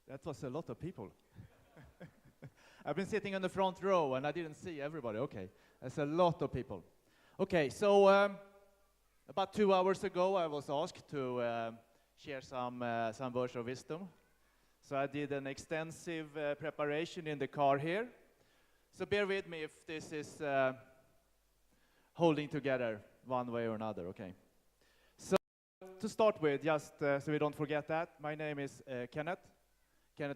That was a lot of people. I've been sitting in the front row and I didn't see everybody. Okay, that's a lot of people. Okay, so about 2 hours ago I was asked to share some words of wisdom. So I did an extensive preparation in the car here. So bear with me if this is holding together one way or another, okay? So to start with, just so we don't forget that, my name is Kenneth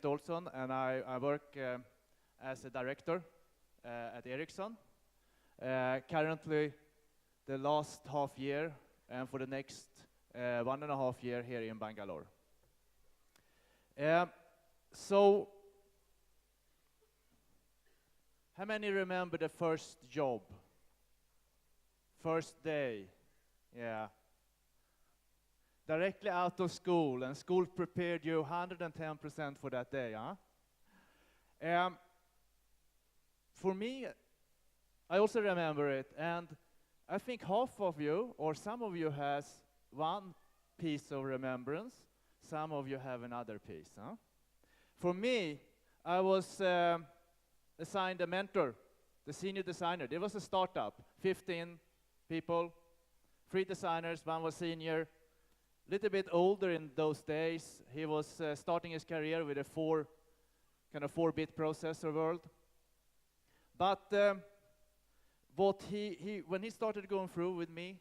Olsson, and I work as a director at Ericsson. Currently, the last half year, and for the next 1.5 years here in Bangalore. So, how many remember the first job? First day? Yeah. Directly out of school, and school prepared you 110% for that day, huh? For me, I also remember it, and I think half of you, or some of you has one piece of remembrance, some of you have another piece, huh? For me, I was assigned a mentor, the senior designer. There was a startup, 15 people, 3 designers, one was senior, little bit older in those days. He was starting his career with a 4-bit processor world. But when he started going through with me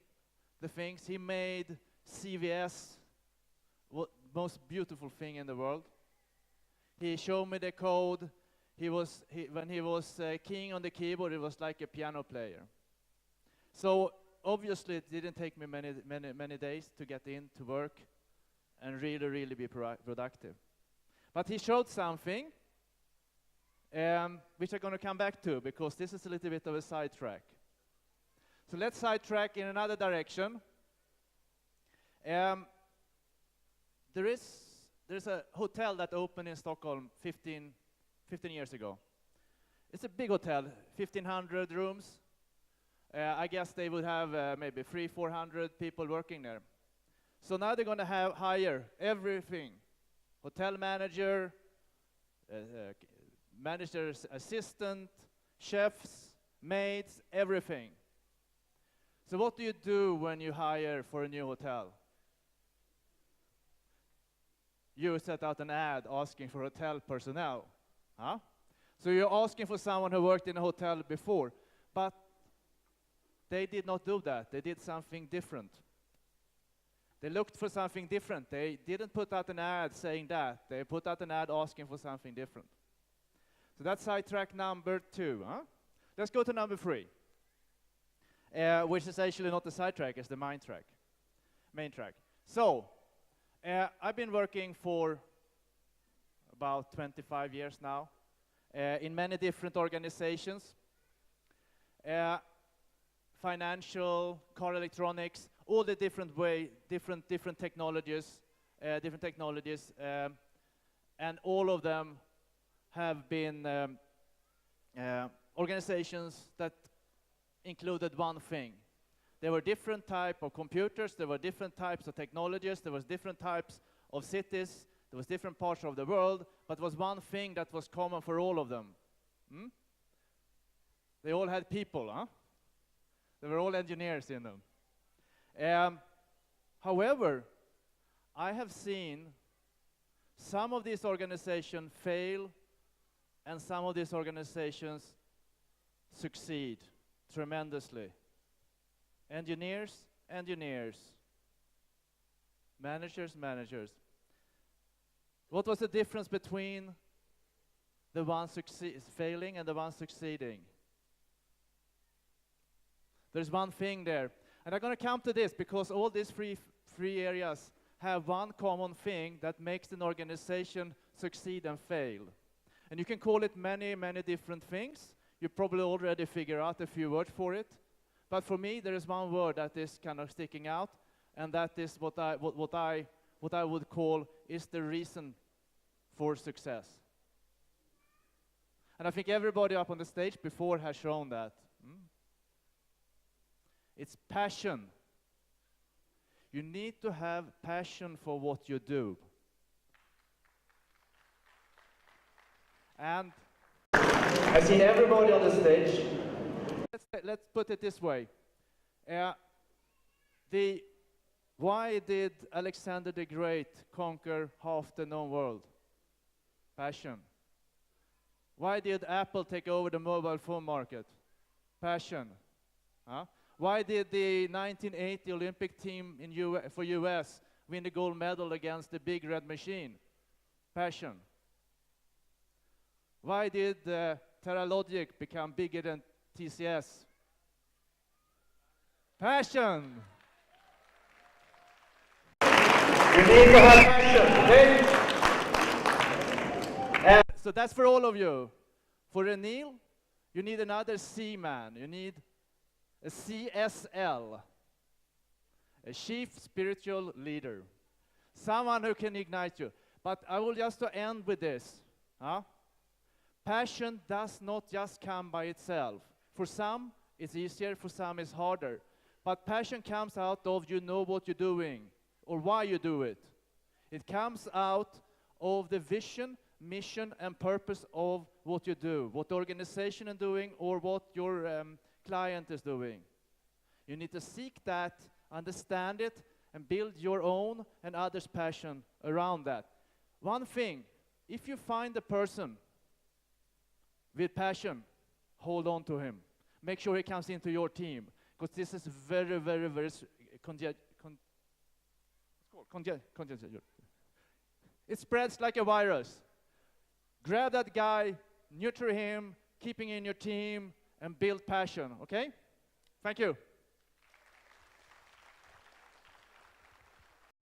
the things, he made CVS most beautiful thing in the world. He showed me the code. When he was keying on the keyboard, it was like a piano player. So obviously, it didn't take me many days to get in to work and really be productive. But he showed something, which I'm going to come back to, because this is a little bit of a sidetrack. So let's sidetrack in another direction. There's a hotel that opened in Stockholm 15 years ago. It's a big hotel, 1,500 rooms. I guess they would have maybe 300-400 people working there. So now they're going to hire everything: hotel manager, manager's assistant, chefs, maids, everything. So what do you do when you hire for a new hotel? You set out an ad asking for hotel personnel, huh? So you're asking for someone who worked in a hotel before, but they did not do that. They did something different. They looked for something different. They didn't put out an ad saying that. They put out an ad asking for something different. So that's sidetrack number 2, huh? Let's go to number 3, which is actually not the sidetrack, it's the main track. So, I've been working for about 25 years now in many different organizations. Financial, car electronics, all the different technologies, and all of them have been organizations that included one thing. There were different types of computers, there were different types of technologies, there was different types of cities, there was different parts of the world, but there was one thing that was common for all of them. They all had people, huh? They were all engineers in them. However, I have seen some of these organizations fail and some of these organizations succeed tremendously. Engineers, managers. What was the difference between the ones failing and the ones succeeding? There's one thing there. And I'm going to come to this because all these three areas have one common thing that makes an organization succeed and fail. And you can call it many different things. You probably already figure out a few words for it. But for me, there is one word that is kind of sticking out, and that is what I would call is the reason for success. And I think everybody up on the stage before has shown that. It's passion. You need to have passion for what you do. And I've seen everybody on the stage. Let's put it this way. Why did Alexander the Great conquer half the known world? Passion. Why did Apple take over the mobile phone market? Passion. Huh? Why did the 1980 Olympic team for US win the gold medal against the big red machine? Passion. Why did Terralogic become bigger than TCS? Passion. You need to have passion, okay? So that's for all of you. For Anil, you need another C-man. You need a CSL, a Chief Spiritual Leader. Someone who can ignite you. But I will just to end with this. Huh? Passion does not just come by itself. For some, it's easier. For some, it's harder. But passion comes out of you know what you're doing or why you do it. It comes out of the vision, mission, and purpose of what you do, what the organization is doing, or what your client is doing. You need to seek that, understand it, and build your own and others' passion around that. One thing, if you find a person with passion, hold on to him. Make sure he comes into your team, because this is very, very, very it spreads like a virus. Grab that guy, nurture him, keeping in your team, and build passion, okay? Thank you.